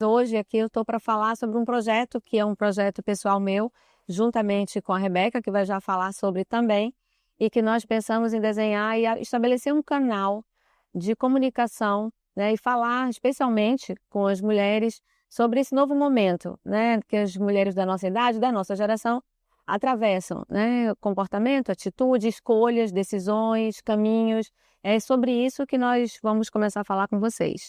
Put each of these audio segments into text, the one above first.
Hoje aqui eu estou para falar sobre um projeto que é um projeto pessoal meu, juntamente com a Rebeca, que vai já falar sobre também, e que nós pensamos em desenhar e estabelecer um canal de comunicação, né, e falar especialmente com as mulheres sobre esse novo momento, né, que as mulheres da nossa idade, da nossa geração, atravessam, né, comportamento, atitude, escolhas, decisões, caminhos. É sobre isso que nós vamos começar a falar com vocês.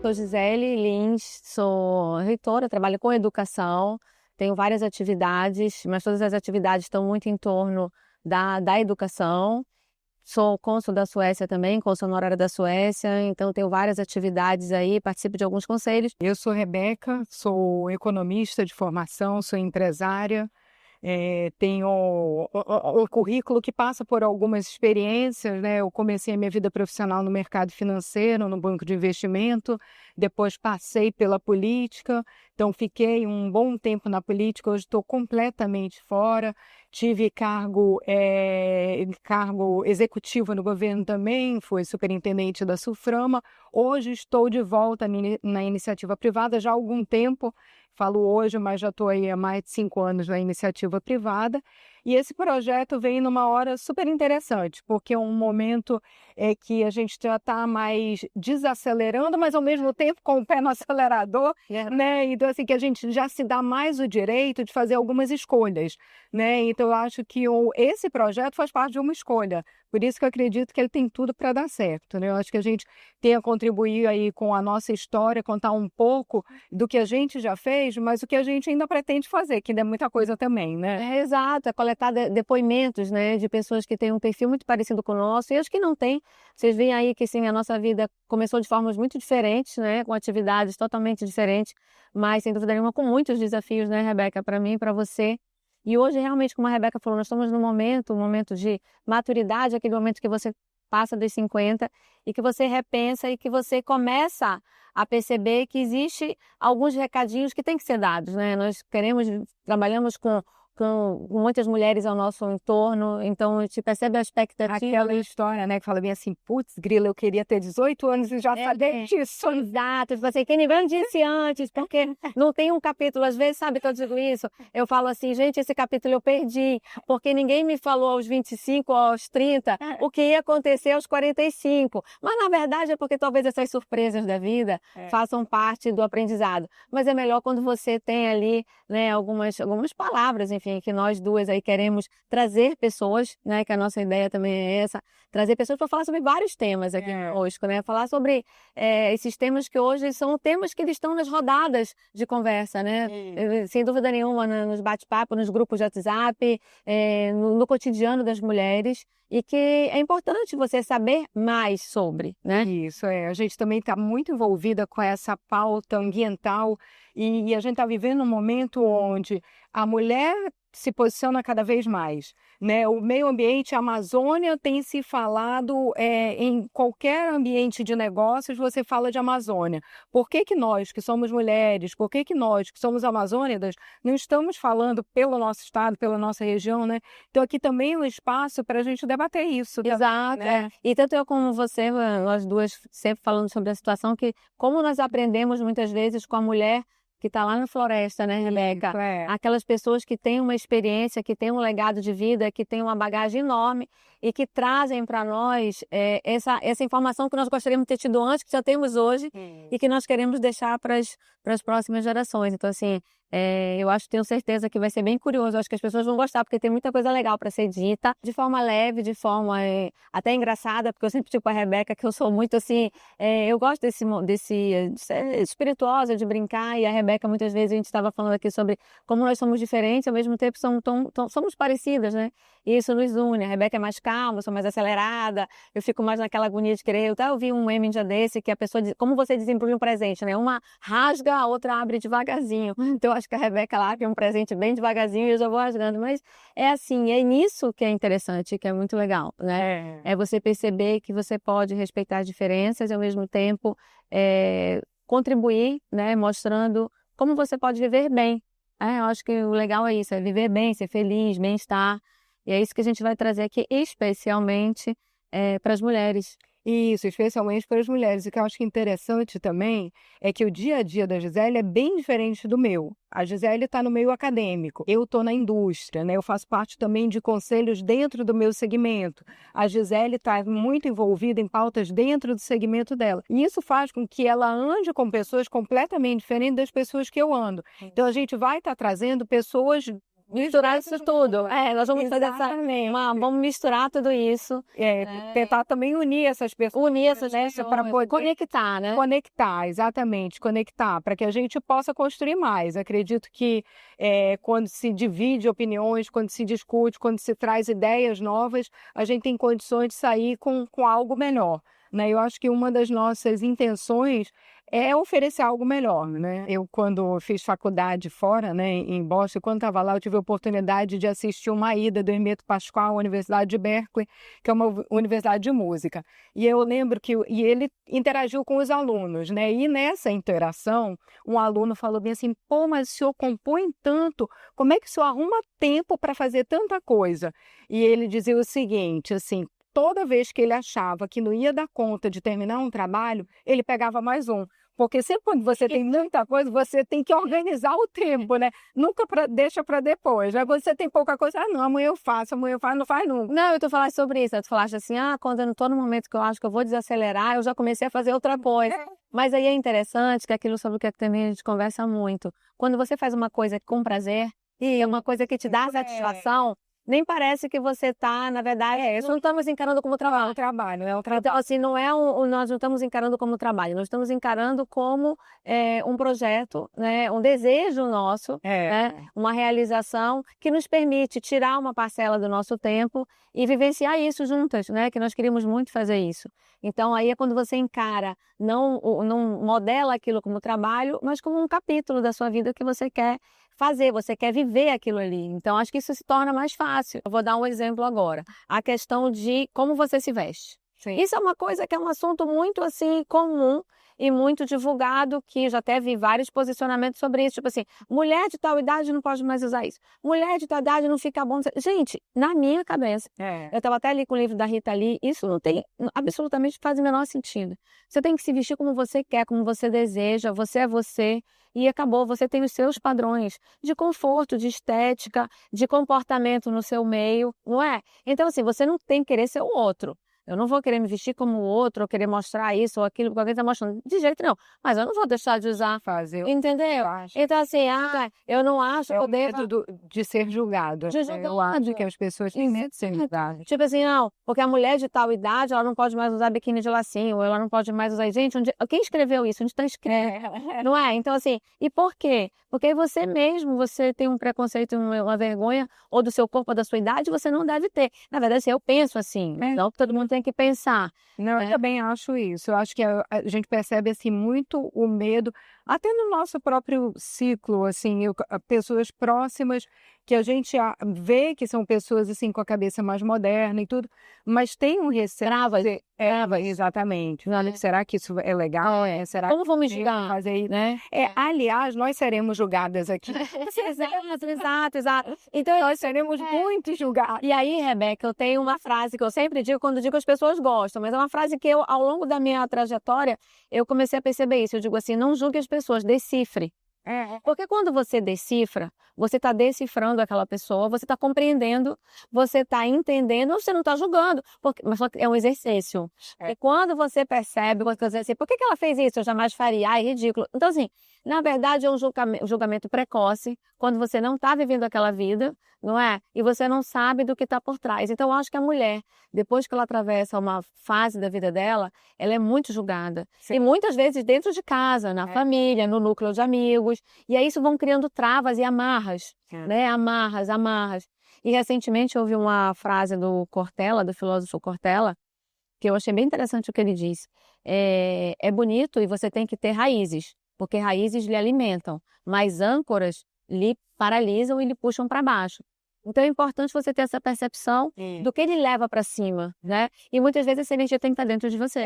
Sou Gisele Lins, sou reitora, trabalho com educação, tenho várias atividades, mas todas as atividades estão muito em torno da educação. Sou cônsul da Suécia também, cônsul honorária da Suécia, então tenho várias atividades aí, participo de alguns conselhos. Eu sou Rebeca, sou economista de formação, sou empresária. Tenho o currículo que passa por algumas experiências, né? Eu comecei a minha vida profissional no mercado financeiro, no banco de investimento, depois passei pela política, então fiquei um bom tempo na política, hoje estou completamente fora, tive cargo executivo no governo também, fui superintendente da Sulframa, hoje estou de volta na iniciativa privada já há algum tempo. Falo hoje, mas já estou aí há mais de 5 anos na iniciativa privada. E esse projeto vem numa hora super interessante, porque é um momento que a gente já está mais desacelerando, mas ao mesmo tempo com o pé no acelerador, né? Então, assim, que a gente já se dá mais o direito de fazer algumas escolhas, né? Então, eu acho que esse projeto faz parte de uma escolha. Por isso que eu acredito que ele tem tudo para dar certo, né? Eu acho que a gente tem a contribuir aí com a nossa história, contar um pouco do que a gente já fez, mas o que a gente ainda pretende fazer, que ainda é muita coisa também, né? Exato, é coletar depoimentos, né, de pessoas que têm um perfil muito parecido com o nosso e as que não têm. Vocês veem aí que sim, a nossa vida começou de formas muito diferentes, né, com atividades totalmente diferentes, mas sem dúvida nenhuma com muitos desafios, né, Rebeca, para mim e para você. E hoje, realmente, como a Rebeca falou, nós estamos num momento, um momento de maturidade, aquele momento que você passa dos 50 e que você repensa e que você começa a perceber que existe alguns recadinhos que têm que ser dados, né? Nós trabalhamos com muitas mulheres ao nosso entorno, então a gente percebe a expectativa. Aquela história, né, que fala bem assim, putz, grila, eu queria ter 18 anos e já saber disso. Exato, tipo assim, quem nem disse antes, porque não tem um capítulo, às vezes, sabe que eu digo isso, eu falo assim, gente, esse capítulo eu perdi, porque ninguém me falou aos 25 ou aos 30 o que ia acontecer aos 45, mas na verdade é porque talvez essas surpresas da vida façam parte do aprendizado, mas é melhor quando você tem ali, né, algumas palavras, enfim, que nós duas aí queremos trazer pessoas, né, que a nossa ideia também é essa, trazer pessoas para falar sobre vários temas aqui conosco, né, falar sobre esses temas que hoje são temas que eles estão nas rodadas de conversa, né, sem dúvida nenhuma, nos bate-papo, nos grupos de WhatsApp, no cotidiano das mulheres, e que é importante você saber mais sobre, né? Isso, a gente também está muito envolvida com essa pauta ambiental e a gente está vivendo um momento onde a mulher se posiciona cada vez mais, né? O meio ambiente, a Amazônia tem se falado em qualquer ambiente de negócios, você fala de Amazônia. Por que que nós, que somos mulheres, por que que nós, que somos amazônicas, não estamos falando pelo nosso estado, pela nossa região, né? Então aqui também é um espaço para a gente debater isso. Exato, né? E tanto eu como você, nós duas sempre falando sobre a situação, que como nós aprendemos muitas vezes com a mulher que está lá na floresta, né, Rebeca? Aquelas pessoas que têm uma experiência, que têm um legado de vida, que têm uma bagagem enorme e que trazem para nós essa informação que nós gostaríamos de ter tido antes, que já temos hoje, e que nós queremos deixar para as próximas gerações. Então, assim, eu tenho certeza que vai ser bem curioso. Eu acho que as pessoas vão gostar, porque tem muita coisa legal para ser dita, de forma leve, de forma até engraçada, porque eu sempre digo para a Rebeca que eu sou muito assim, eu gosto de ser espirituosa, de brincar, e a Rebeca, muitas vezes, a gente estava falando aqui sobre como nós somos diferentes, ao mesmo tempo somos parecidas, né? E isso nos une. A Rebeca é mais calma, eu sou mais acelerada, eu fico mais naquela agonia de querer. Eu vi um meme um dia desse que a pessoa diz, como você desembrulha um presente, né? Uma rasga, a outra abre devagarzinho. Então, eu acho que a Rebeca lá abre um presente bem devagarzinho e eu já vou rasgando. Mas é assim, é nisso que é interessante, que é muito legal, né? É você perceber que você pode respeitar as diferenças e, ao mesmo tempo, contribuir, né? Mostrando como você pode viver bem. Eu acho que o legal é isso, é viver bem, ser feliz, bem-estar. E é isso que a gente vai trazer aqui especialmente para as mulheres. Isso, especialmente para as mulheres. O que eu acho interessante também é que o dia a dia da Gisele é bem diferente do meu. A Gisele está no meio acadêmico, eu estou na indústria, né? Eu faço parte também de conselhos dentro do meu segmento. A Gisele está muito envolvida em pautas dentro do segmento dela. E isso faz com que ela ande com pessoas completamente diferentes das pessoas que eu ando. Então a gente vai estar trazendo pessoas misturar isso tudo. Nós vamos fazer vamos misturar tudo isso. Tentar também unir essas pessoas. Unir essas pessoas para poder conectar, né? Conectar, exatamente. Conectar, para que a gente possa construir mais. Acredito que quando se divide opiniões, quando se discute, quando se traz ideias novas, a gente tem condições de sair com algo melhor. Né? Eu acho que uma das nossas intenções é oferecer algo melhor, né? Eu, quando fiz faculdade fora, né, em Boston, quando estava lá, eu tive a oportunidade de assistir uma ida do Hermeto Pascoal à Universidade de Berkeley, que é uma universidade de música. E eu lembro que ele interagiu com os alunos, né? E nessa interação, um aluno falou bem assim, pô, mas o senhor compõe tanto, como é que o senhor arruma tempo para fazer tanta coisa? E ele dizia o seguinte, assim, toda vez que ele achava que não ia dar conta de terminar um trabalho, ele pegava mais um. Porque sempre quando você tem muita coisa, você tem que organizar o tempo, né? Nunca deixa para depois. Aí você tem pouca coisa, não, amanhã eu faço, não faz nunca. Não, tu falaste sobre isso, tu falaste assim, quando eu não estou no momento que eu acho que eu vou desacelerar, eu já comecei a fazer outra coisa. Mas aí é interessante que aquilo sobre o que também a gente conversa muito. Quando você faz uma coisa com prazer, e é uma coisa que te dá satisfação, nem parece que você está, na verdade, isso não estamos encarando como trabalho. É um trabalho. Então, assim, não é nós não estamos encarando como trabalho, nós estamos encarando como um projeto, né, um desejo nosso, né, uma realização que nos permite tirar uma parcela do nosso tempo e vivenciar isso juntas, né, que nós queríamos muito fazer isso. Então, aí é quando você encara, não modela aquilo como trabalho, mas como um capítulo da sua vida que você quer fazer, você quer viver aquilo ali. Então, acho que isso se torna mais fácil. Eu vou dar um exemplo agora. A questão de como você se veste. Sim. Isso é uma coisa que é um assunto muito, assim, comum e muito divulgado, que já até vi vários posicionamentos sobre isso. Tipo assim, mulher de tal idade não pode mais usar isso. Mulher de tal idade não fica bom. Gente, na minha cabeça, eu estava até ali com o livro da Rita Lee, isso não tem, absolutamente faz o menor sentido. Você tem que se vestir como você quer, como você deseja, você é você. E acabou, você tem os seus padrões de conforto, de estética, de comportamento no seu meio, não é? Então, assim, você não tem que querer ser o outro. Eu não vou querer me vestir como o outro, ou querer mostrar isso ou aquilo que alguém está mostrando. De jeito nenhum. Mas eu não vou deixar de usar. Entendeu? Então, assim, eu não acho que eu devo... de ser julgado. Eu acho que as pessoas têm medo de ser julgadas. Tipo assim, não, porque a mulher de tal idade, ela não pode mais usar biquíni de lacinho, ou ela não pode mais usar... Gente, quem escreveu isso? Onde está escrito? Não é? Então, assim, e por quê? Porque você mesmo, você tem um preconceito, uma vergonha, ou do seu corpo, ou da sua idade, você não deve ter. Na verdade, assim, eu penso assim, não que todo mundo tem que pensar. Não, eu também acho isso. Eu acho que a gente percebe assim muito o medo, até no nosso próprio ciclo, assim, pessoas próximas que a gente vê que são pessoas assim com a cabeça mais moderna e tudo, mas tem um receio. Exatamente. Será que isso é legal? Será Como vamos julgar? Fazer isso? Né? Aliás, nós seremos julgadas aqui. Exato. Então, nós seremos muito julgadas. E aí, Rebeca, eu tenho uma frase que eu sempre digo quando digo que as pessoas gostam, mas é uma frase que eu, ao longo da minha trajetória, eu comecei a perceber isso. Eu digo assim, não julgue as pessoas, decifre. Porque quando você decifra, você está decifrando aquela pessoa, você está compreendendo, você está entendendo, ou você não está julgando, mas é um exercício. E quando você percebe, você diz assim, por que ela fez isso? Eu jamais faria, é ridículo. Então, assim, na verdade é um julgamento precoce, quando você não está vivendo aquela vida, não é? E você não sabe do que está por trás. Então, eu acho que a mulher, depois que ela atravessa uma fase da vida dela, ela é muito julgada. Sim. E muitas vezes dentro de casa, na família, no núcleo de amigos. E aí isso vão criando travas e amarras, né? Amarras. E recentemente eu ouvi uma frase do Cortella, do filósofo Cortella, que eu achei bem interessante o que ele disse. É bonito e você tem que ter raízes, porque raízes lhe alimentam, mas âncoras lhe paralisam e lhe puxam para baixo. Então é importante você ter essa percepção do que ele leva para cima, né? E muitas vezes essa energia tem que estar dentro de você.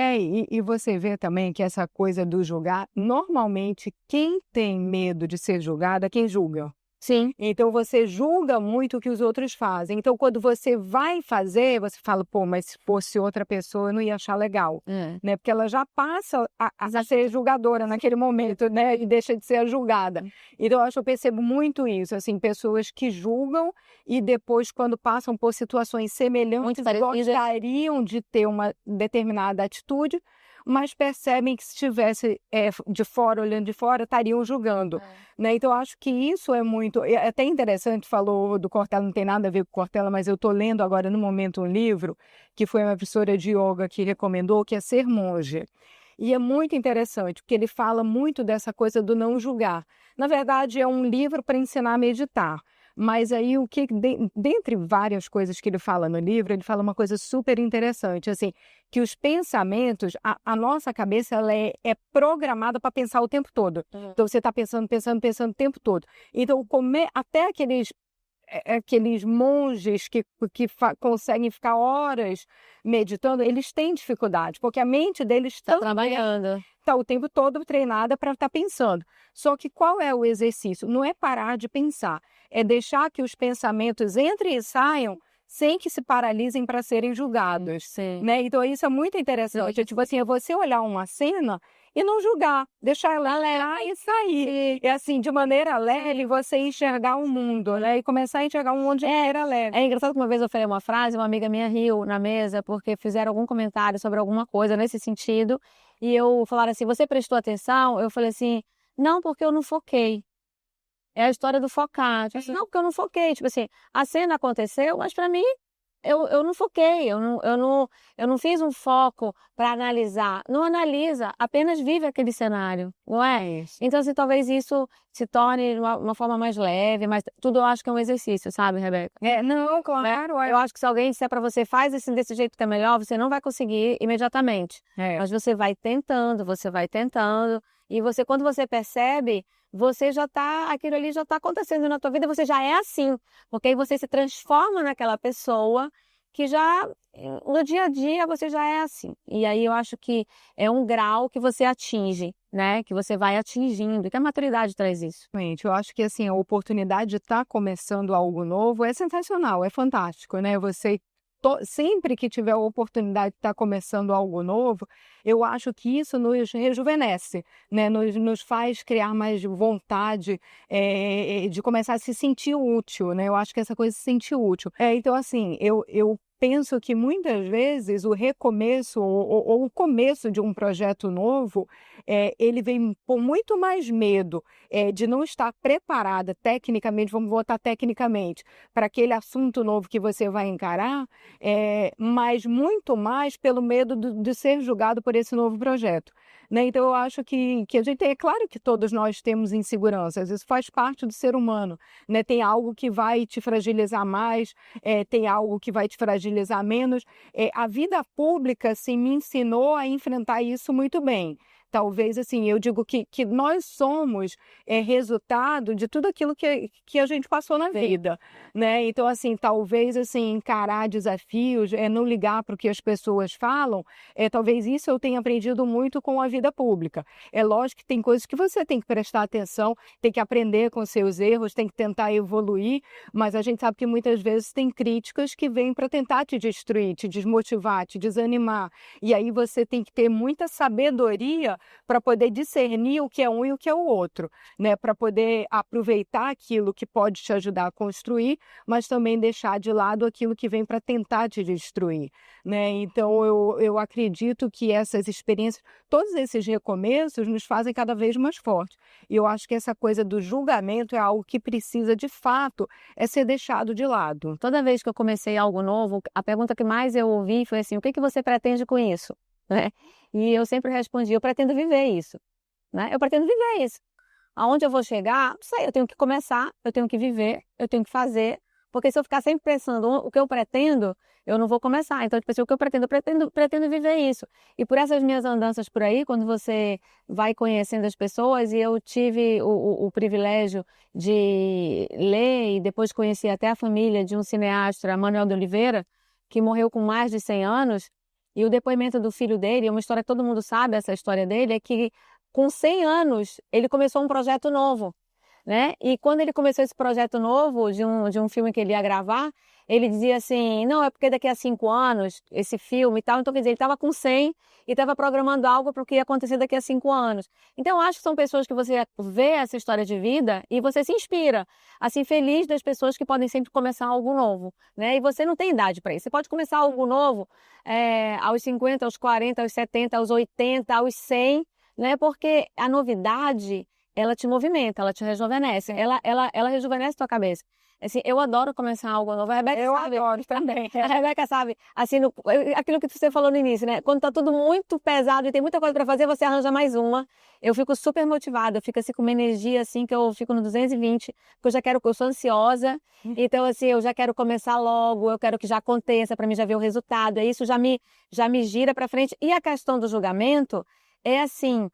E você vê também que essa coisa do julgar, normalmente quem tem medo de ser julgado é quem julga. Sim. Então você julga muito o que os outros fazem. Então quando você vai fazer, você fala, pô, mas se fosse outra pessoa eu não ia achar legal, né? Porque ela já passa a ser julgadora naquele momento, né? E deixa de ser a julgada. Então eu percebo muito isso, assim, pessoas que julgam e depois quando passam por situações semelhantes gostariam de ter uma determinada atitude, mas percebem que se estivesse de fora, olhando de fora, estariam julgando. Né? Então, eu acho que isso é muito... É até interessante, falou do Cortella, não tem nada a ver com Cortella, mas eu estou lendo agora, no momento, um livro que foi uma professora de yoga que recomendou, que é Ser Monge. E é muito interessante, porque ele fala muito dessa coisa do não julgar. Na verdade, é um livro para ensinar a meditar. Mas aí, dentre várias coisas que ele fala no livro, ele fala uma coisa super interessante, assim, que os pensamentos, a nossa cabeça ela é programada para pensar o tempo todo. Então, você está pensando o tempo todo. Então, até aqueles monges que conseguem ficar horas meditando, eles têm dificuldade, porque a mente deles está trabalhando. Está o tempo todo treinada para estar pensando. Só que qual é o exercício? Não é parar de pensar, é deixar que os pensamentos entrem e saiam sem que se paralisem para serem julgados. Né? Então isso é muito interessante. Tipo assim, é você olhar uma cena e não julgar, deixar ela lá e sair. E assim, de maneira leve, você enxergar o mundo, né? E começar a enxergar um mundo de maneira leve. É engraçado que uma vez eu falei uma frase, uma amiga minha riu na mesa porque fizeram algum comentário sobre alguma coisa nesse sentido. E eu falaram assim, você prestou atenção? Eu falei assim, não, porque eu não foquei. É a história do focar. Tipo assim, não, porque eu não foquei. Tipo assim, a cena aconteceu, mas para mim, eu não foquei. Eu não fiz um foco para analisar. Não analisa, apenas vive aquele cenário, não é? Isso. Então, assim, talvez isso se torne uma forma mais leve, mas tudo eu acho que é um exercício, sabe, Rebeca? Não, claro. Eu acho que se alguém disser para você, faz desse jeito que é melhor, você não vai conseguir imediatamente. Mas você vai tentando, e você, quando você percebe, você já tá, aquilo ali já está acontecendo na tua vida, você já é assim, porque aí você se transforma naquela pessoa que já, no dia a dia, você já é assim. E aí eu acho que é um grau que você atinge, né? Que você vai atingindo, e que a maturidade traz isso. Eu acho que assim, a oportunidade de estar começando algo novo é sensacional, é fantástico, né? Você sempre que tiver a oportunidade de estar começando algo novo, eu acho que isso nos rejuvenesce, né? Nos faz criar mais vontade de começar a se sentir útil, né? Eu acho que essa coisa de se sentir útil. Então, assim, eu penso que muitas vezes o recomeço ou o começo de um projeto novo, ele vem com muito mais medo de não estar preparada tecnicamente, vamos botar tecnicamente, para aquele assunto novo que você vai encarar, mas muito mais pelo medo de ser julgado por esse novo projeto. Né? Então, eu acho que a gente é claro que todos nós temos inseguranças, isso faz parte do ser humano. Né? Tem algo que vai te fragilizar mais, tem algo que vai te fragilizar menos. A vida pública assim, me ensinou a enfrentar isso muito bem. Talvez, assim, eu digo que nós somos resultado de tudo aquilo que a gente passou na vida, né? Então, assim, talvez, assim, encarar desafios, não ligar para o que as pessoas falam, talvez isso eu tenha aprendido muito com a vida pública. É lógico que tem coisas que você tem que prestar atenção, tem que aprender com seus erros, tem que tentar evoluir, mas a gente sabe que muitas vezes tem críticas que vêm para tentar te destruir, te desmotivar, te desanimar. E aí você tem que ter muita sabedoria para poder discernir o que é um e o que é o outro, né? Para poder aproveitar aquilo que pode te ajudar a construir, mas também deixar de lado aquilo que vem para tentar te destruir, né? Então eu acredito que essas experiências, todos esses recomeços nos fazem cada vez mais fortes. E eu acho que essa coisa do julgamento é algo que precisa de fato ser deixado de lado. Toda vez que eu comecei algo novo, a pergunta que mais eu ouvi foi assim, o que você pretende com isso? Né? E eu sempre respondi, eu pretendo viver isso, né? Eu pretendo viver isso. Aonde eu vou chegar, não sei, eu tenho que começar, eu tenho que viver, eu tenho que fazer, porque se eu ficar sempre pensando o que eu pretendo, eu não vou começar. Então, tipo assim, o que eu pretendo viver isso. E por essas minhas andanças por aí, quando você vai conhecendo as pessoas, e eu tive o privilégio de ler e depois conheci até a família de um cineasta, Manuel de Oliveira, que morreu com mais de 100 anos, e o depoimento do filho dele, uma história que todo mundo sabe, essa história dele, é que com 100 anos ele começou um projeto novo. né? E quando ele começou esse projeto novo de um filme que ele ia gravar, ele dizia assim, não, é porque daqui a 5 anos, esse filme e tal, então quer dizer, ele estava com 100 e estava programando algo para o que ia acontecer daqui a 5 anos. Então, eu acho que são pessoas que você vê essa história de vida e você se inspira, assim, feliz das pessoas que podem sempre começar algo novo, né? E você não tem idade para isso. Você pode começar algo novo aos 50, aos 40, aos 70, aos 80, aos 100, né? Porque a novidade, ela te movimenta, ela te rejuvenesce, ela rejuvenesce tua cabeça. Assim, eu adoro começar algo novo. A Rebeca sabe. Eu adoro também. A Rebeca sabe, assim, aquilo que você falou no início, né? Quando tá tudo muito pesado e tem muita coisa para fazer, você arranja mais uma. Eu fico super motivada, eu fico assim com uma energia assim que eu fico no 220, porque eu sou ansiosa. Então, assim, eu já quero começar logo, eu quero que já aconteça para mim já ver o resultado. E isso já me gira para frente. E a questão do julgamento é assim,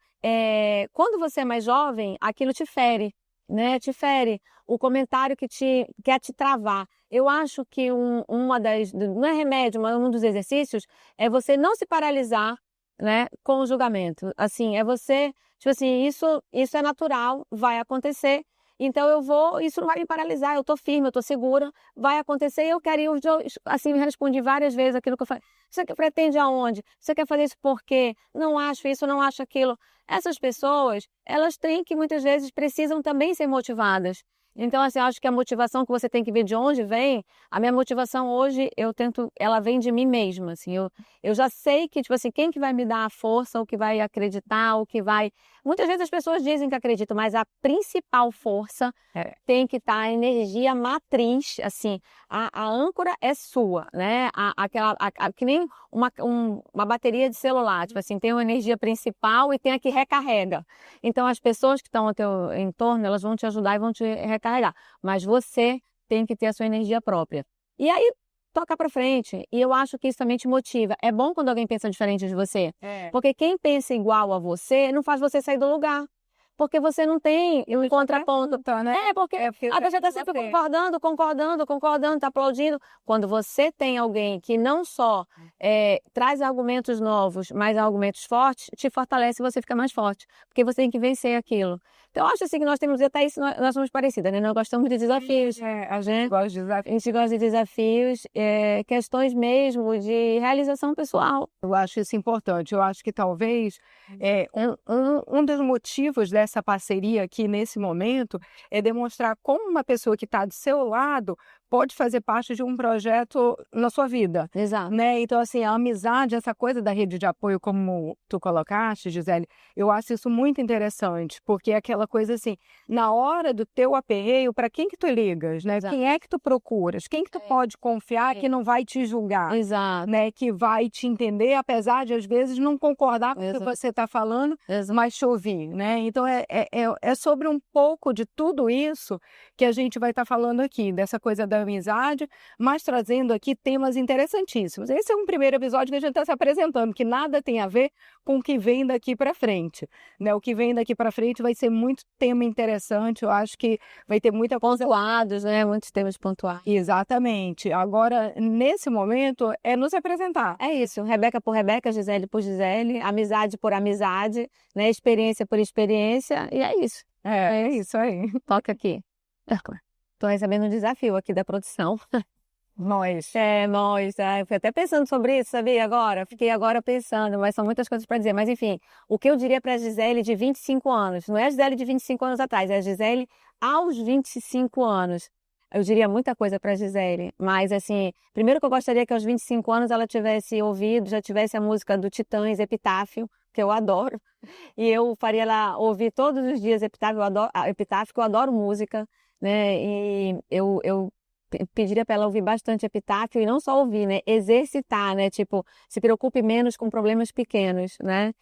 quando você é mais jovem, aquilo te fere, né? Te fere. O comentário que quer te travar. Eu acho que não é remédio, mas um dos exercícios é você não se paralisar, né, com o julgamento. Assim, é você, tipo assim, isso é natural, vai acontecer. Então isso não vai me paralisar, eu tô firme, eu tô segura, vai acontecer e eu quero ir, assim, me respondi várias vezes aquilo que eu falei. Você pretende aonde? Você quer fazer isso por quê? Não acho isso, não acho aquilo. Essas pessoas, elas têm que muitas vezes precisam também ser motivadas. Então, assim, eu acho que a motivação que você tem que ver de onde vem, a minha motivação hoje, ela vem de mim mesma, assim, eu já sei que, tipo assim, quem que vai me dar a força, o que vai acreditar, o que vai... Muitas vezes as pessoas dizem que acreditam, mas a principal força tem que estar a energia matriz, assim, a âncora é sua, né? Que nem uma bateria de celular, tipo assim, tem uma energia principal e tem a que recarrega. Então, as pessoas que estão ao teu entorno, elas vão te ajudar e vão te recarregar. Mas você tem que ter a sua energia própria. E aí, toca pra frente. E eu acho que isso também te motiva. É bom quando alguém pensa diferente de você. Porque quem pensa igual a você não faz você sair do lugar. Porque você não tem um contraponto. Né? Porque a pessoa está sempre concordando, está aplaudindo. Quando você tem alguém que não só traz argumentos novos, mas argumentos fortes, te fortalece e você fica mais forte. Porque você tem que vencer aquilo. Então, eu acho assim que nós temos, até isso nós somos parecidas, né? Nós gostamos de desafios. A gente gosta de desafios. A gente gosta de desafios, questões mesmo de realização pessoal. Eu acho isso importante. Eu acho que talvez um dos motivos dessa parceria aqui nesse momento é demonstrar como uma pessoa que está do seu lado pode fazer parte de um projeto na sua vida. Exato. Né? Então, assim, a amizade, essa coisa da rede de apoio, como tu colocaste, Gisele, eu acho isso muito interessante, porque é aquela coisa assim, na hora do teu aperreio, para quem que tu ligas, né? Exato. Quem é que tu procuras? Quem que tu pode confiar que não vai te julgar? Exato. Né? Que vai te entender, apesar de, às vezes, não concordar com o que você está falando, mas te ouvir, né? Então, é sobre um pouco de tudo isso que a gente vai estar falando aqui, dessa coisa da amizade, mas trazendo aqui temas interessantíssimos. Esse é um primeiro episódio que a gente está se apresentando, que nada tem a ver com o que vem daqui para frente, né? O que vem daqui para frente vai ser muito tema interessante, eu acho que vai ter muita coisa... Pontuados, né? Muitos temas pontuados. Exatamente. Agora, nesse momento, é nos apresentar. É isso, Rebeca por Rebeca, Gisele por Gisele, amizade por amizade, né? Experiência por experiência, e é isso. É isso aí. Toca aqui. Tô recebendo um desafio aqui da produção. Nós. Eu fui até pensando sobre isso, sabia, agora? Fiquei agora pensando, mas são muitas coisas para dizer. Mas, enfim, o que eu diria para a Gisele de 25 anos? Não é a Gisele de 25 anos atrás, é a Gisele aos 25 anos. Eu diria muita coisa para a Gisele, mas, assim, primeiro que eu gostaria que aos 25 anos ela tivesse ouvido, já tivesse a música do Titãs, Epitáfio, que eu adoro, e eu faria ela ouvir todos os dias Epitáfio, que eu adoro música, né? E eu pediria para ela ouvir bastante Epitáfio e não só ouvir, né? Exercitar, né? Tipo, se preocupe menos com problemas pequenos, né?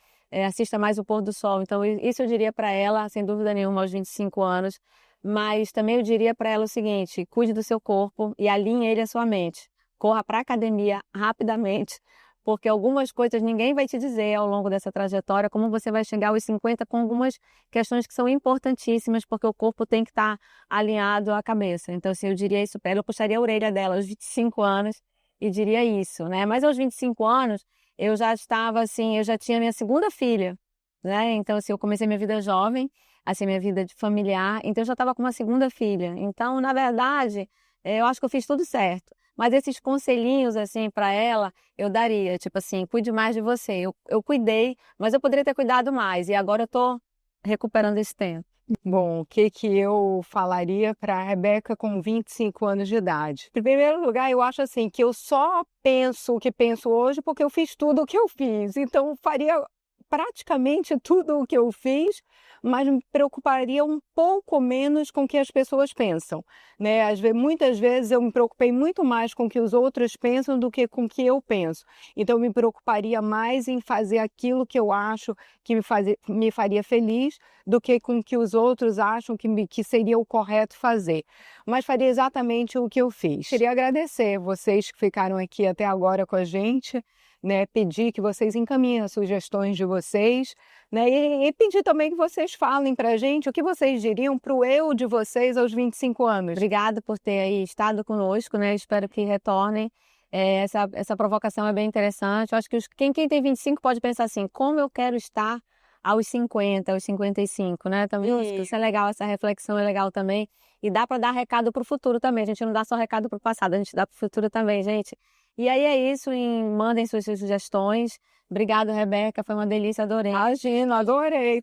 Assista mais o pôr do sol. Então, isso eu diria para ela, sem dúvida nenhuma, aos 25 anos. Mas também eu diria para ela o seguinte: cuide do seu corpo e alinhe ele à sua mente. Corra para a academia rapidamente, porque algumas coisas ninguém vai te dizer ao longo dessa trajetória, como você vai chegar aos 50 com algumas questões que são importantíssimas, porque o corpo tem que estar alinhado à cabeça. Então, assim, eu diria isso para ela, eu puxaria a orelha dela aos 25 anos e diria isso, né? Mas aos 25 anos, eu já estava assim, eu já tinha minha segunda filha, né? Então, assim, eu comecei minha vida jovem, assim, minha vida de familiar. Então, eu já estava com uma segunda filha. Então, na verdade, eu acho que eu fiz tudo certo. Mas esses conselhinhos, assim, para ela, eu daria. Tipo assim, cuide mais de você. Eu cuidei, mas eu poderia ter cuidado mais. E agora eu tô recuperando esse tempo. Bom, o que eu falaria para a Rebeca com 25 anos de idade? Em primeiro lugar, eu acho assim que eu só penso o que penso hoje porque eu fiz tudo o que eu fiz. Então, faria praticamente tudo o que eu fiz, mas me preocuparia um pouco menos com o que as pessoas pensam, né? Muitas vezes eu me preocupei muito mais com o que os outros pensam do que com o que eu penso. Então, eu me preocuparia mais em fazer aquilo que eu acho que me faria feliz do que com o que os outros acham que seria o correto fazer. Mas faria exatamente o que eu fiz. Queria agradecer vocês que ficaram aqui até agora com a gente, né, pedir que vocês encaminhem as sugestões de vocês, né, e pedir também que vocês falem para a gente o que vocês diriam para o eu de vocês aos 25 anos. Obrigada por ter aí estado conosco, né? Espero que retornem. Essa provocação é bem interessante. Eu acho que quem tem 25 pode pensar assim, como eu quero estar aos 50, aos 55, né? Também isso é legal, essa reflexão é legal também. E dá para dar recado para o futuro também. A gente não dá só recado para o passado, a gente dá para o futuro também, gente. E aí é isso, mandem suas sugestões. Obrigado, Rebeca, foi uma delícia, adorei. Imagina, adorei,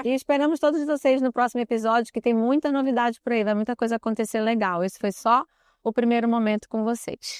E esperamos todos vocês no próximo episódio, que tem muita novidade por aí, vai muita coisa acontecer legal. Esse foi só o primeiro momento com vocês.